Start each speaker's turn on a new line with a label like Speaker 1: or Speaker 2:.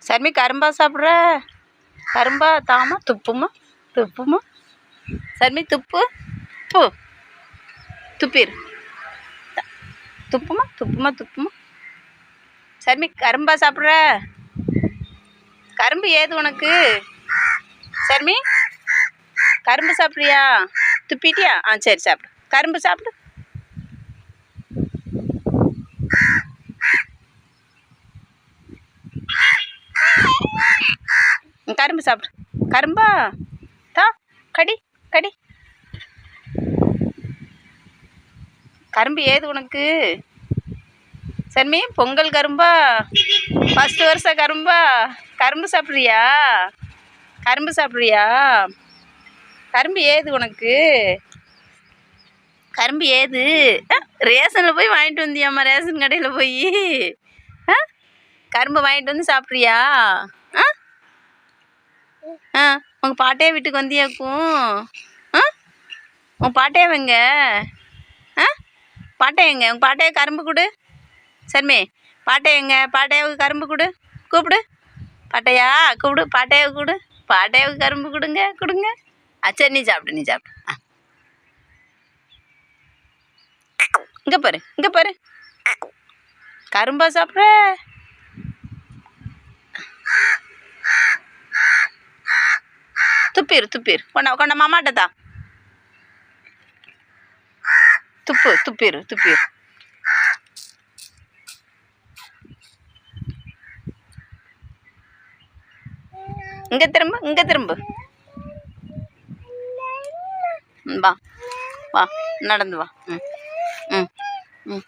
Speaker 1: சர்மி கரும்பா சாப்பிட்ற? கரும்பா தாமா? துப்புமா? துப்புமா? சர்மி துப்பு. போ துப்பிரு. துப்புமா? துப்புமா? துப்புமா? சர்மி கரும்பா சாப்பிட்ற? கரும்பு ஏது உனக்கு? சர்மி கரும்பு சாப்பிட்றியா? துப்பிட்டியா? சரி சாப்பிடு. கரும்பு சாப்பிடு. கரும்பு சாப்பிடு. கரும்பா தா கடி கடி. கரும்பு ஏது உனக்கு? சர்மி பொங்கல் கரும்பா? ஃபஸ்ட்டு வருஷம் கரும்பா? கரும்பு சாப்பிட்றியா? கரும்பு சாப்பிட்றியா? கரும்பு ஏது உனக்கு? கரும்பு ஏது? ரேஷனில் போய் வாங்கிட்டு வந்தியாம்மா? ரேஷன் கடையில் போய் கரும்பு வாங்கிட்டு வந்து சாப்பிட்றியா? உங்கள் பாட்டையா வீட்டுக்கு வந்தியாக்கும்? உன் பாட்டையாவங்க? பாட்டையங்க? உங்கள் பாட்டையா கரும்பு கொடு. சர்மே பாட்டையங்க? பாட்டையாவுக்கு கரும்பு கொடு. கூப்பிடு. பாட்டையா கூப்பிடு. பாட்டையாவை கொடு. பாட்டையாவுக்கு கரும்பு கொடுங்க கொடுங்க. சரி நீ சாப்பிடு. நீ சாப்பிடு. இங்கே பாரு. இங்கே பாரு. கரும்பா சாப்பிட்ற? துப்பிரு துப்பிரு. கொண்ட மாமாட்டதா துப்பு. துப்பிரு துப்பிரு. இங்கே திரும்ப. இங்கே திரும்ப. வா வா நடந்து வா. ம் ம் ம்